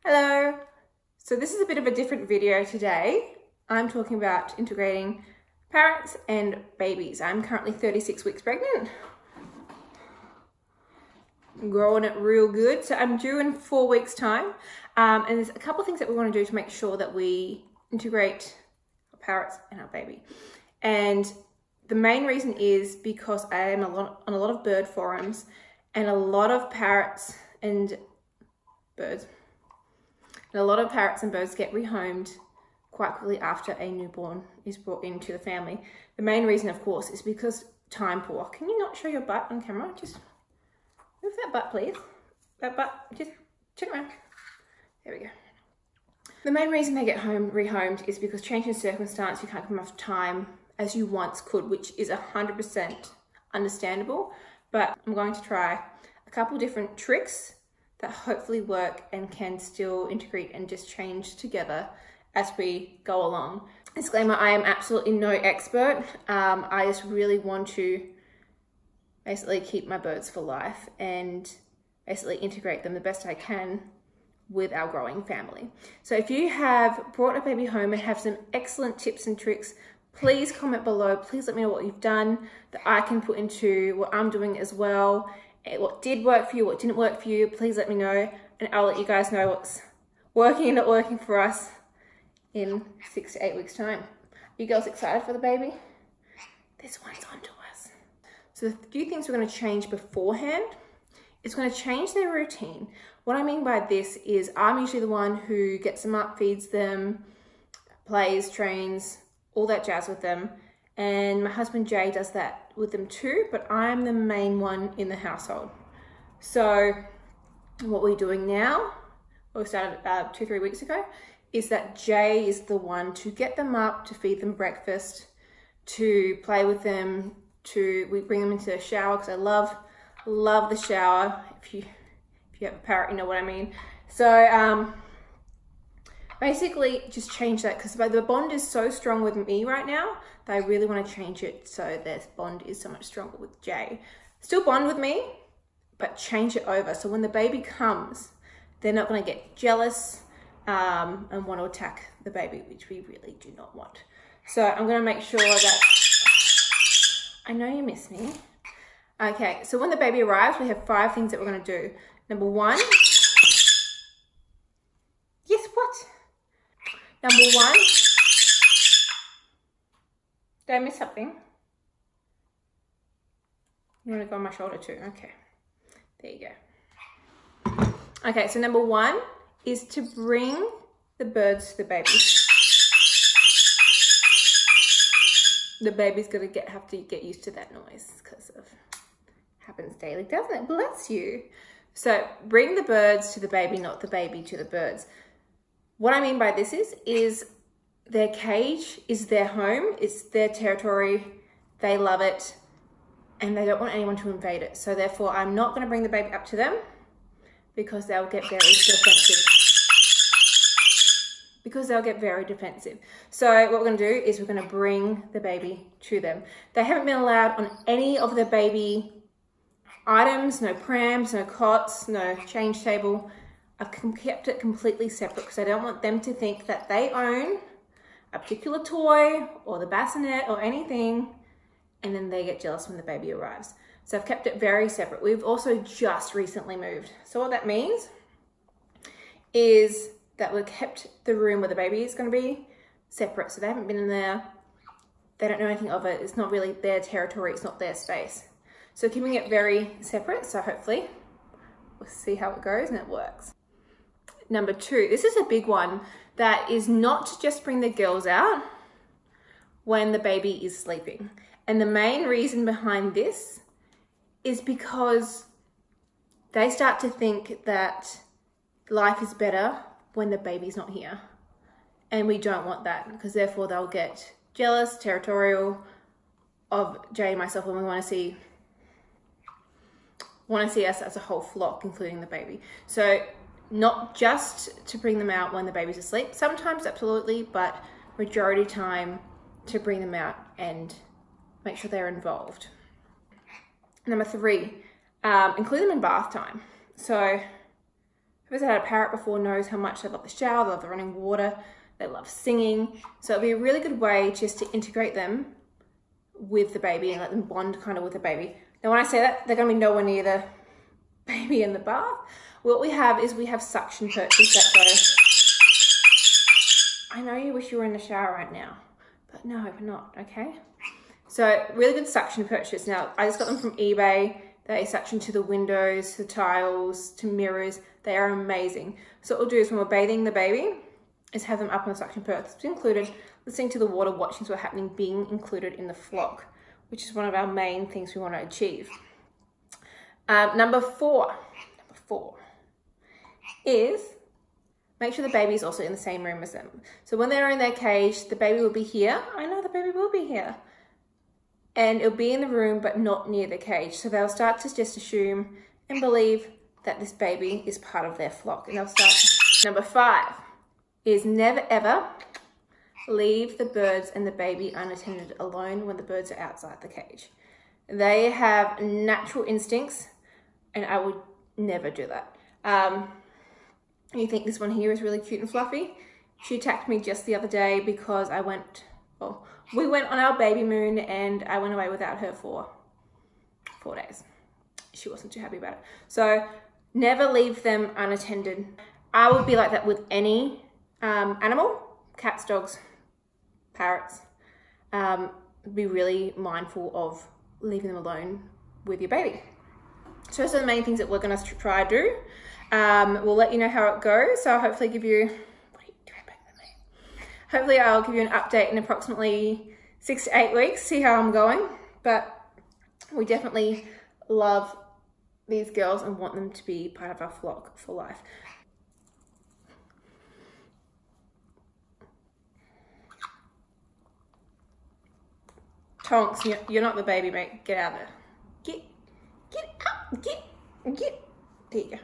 Hello! So this is a bit of a different video today. I'm talking about integrating parrots and babies. I'm currently 36 weeks pregnant. I'm growing it real good. So I'm due in 4 weeks time. And there's a couple of things that we want to do to make sure that we integrate our parrots and our baby. And the main reason is because I am on a lot of bird forums, and a lot of parrots and birds. And a lot of parrots and birds get rehomed quite quickly after a newborn is brought into the family. The main reason, of course, is because time poor. Can you not show your butt on camera? Just move that butt, please. That butt, just turn around. There we go. The main reason they get rehomed is because change in circumstance, you can't come off time as you once could, which is 100% understandable. But I'm going to try a couple different tricks that hopefully work and can still integrate and just change together as we go along. Disclaimer, I am absolutely no expert. I just really want to basically keep my birds for life and basically integrate them the best I can with our growing family. So if you have brought a baby home and have some excellent tips and tricks, please comment below. Please let me know what you've done that I can put into what I'm doing as well. What did work for you, what didn't work for you, please let me know, and I'll let you guys know what's working and not working for us in 6 to 8 weeks time. Are you girls excited for the baby? This one's onto us. So the few things we're going to change beforehand is going to change their routine. What I mean by this is I'm usually the one who gets them up, feeds them, plays, trains, all that jazz with them. And my husband Jay does that with them too, but I'm the main one in the household. So what we're doing now, what we started 2-3 weeks ago, is that Jay is the one to get them up, to feed them breakfast, to play with them, we bring them into the shower, because I love the shower. If you have a parrot, you know what I mean. So basically just change that, because the bond is so strong with me right now that I really want to change it so this bond is so much stronger with Jay. Still bond with me, but change it over. So when the baby comes, they're not going to get jealous and want to attack the baby, which we really do not want. So I'm going to make sure that, I know you miss me. Okay, so when the baby arrives, we have 5 things that we're going to do. Number 1, yes, what? Number 1, did I miss something? You want to go on my shoulder too? Okay, there you go. Okay, so number 1 is to bring the birds to the baby. The baby's gonna have to get used to that noise because of happens daily, doesn't it? Bless you. So bring the birds to the baby, not the baby to the birds. What I mean by this is their cage is their home, it's their territory, they love it, and they don't want anyone to invade it. So therefore, I'm not gonna bring the baby up to them because they'll get very defensive. So what we're gonna do is we're gonna bring the baby to them. They haven't been allowed on any of the baby items, no prams, no cots, no change table. I've kept it completely separate because I don't want them to think that they own a particular toy or the bassinet or anything, and then they get jealous when the baby arrives. So I've kept it very separate. We've also just recently moved. So what that means is that we've kept the room where the baby is going to be separate. So they haven't been in there. They don't know anything of it. It's not really their territory. It's not their space. So keeping it very separate. So hopefully we'll see how it goes and it works. Number 2, this is a big one, that is not to just bring the girls out when the baby is sleeping. And the main reason behind this is because they start to think that life is better when the baby's not here. And we don't want that, because therefore they'll get jealous, territorial of Jay and myself, when we want to see us as a whole flock, including the baby. So not just to bring them out when the baby's asleep, sometimes absolutely, but majority time to bring them out and make sure they're involved. Number 3, include them in bath time. So whoever's had a parrot before knows how much they love the shower, they love the running water, they love singing. So it'll be a really good way just to integrate them with the baby and let them bond kind of with the baby. Now when I say that, they're going to be nowhere near the baby in the bath. What we have is we have suction perches that go. I know you wish you were in the shower right now, but no, we're not, okay? So really good suction perches. Now I just got them from eBay. They suction to the windows, to tiles, to mirrors. They are amazing. So what we'll do is when we're bathing the baby is have them up on the suction perch. It's included. Listening to the water, watching what's happening, being included in the flock, which is one of our main things we want to achieve. Number four is make sure the baby is also in the same room as them. So when they're in their cage, the baby will be here. I know the baby will be here. And it'll be in the room, but not near the cage. So they'll start to just assume and believe that this baby is part of their flock. And they'll start. Number 5 is never ever leave the birds and the baby unattended alone when the birds are outside the cage. They have natural instincts, and I would never do that. You think this one here is really cute and fluffy? She attacked me just the other day because we went on our baby moon and I went away without her for 4 days. She wasn't too happy about it. So never leave them unattended. I would be like that with any animal, cats, dogs, parrots. Be really mindful of leaving them alone with your baby. So those are the main things that we're going to try to do. We'll let you know how it goes. So I'll hopefully give you, hopefully I'll give you an update in approximately 6 to 8 weeks, see how I'm going. But we definitely love these girls and want them to be part of our flock for life. Tonks, you're not the baby, mate. Get out of there. Get out, get. There you go.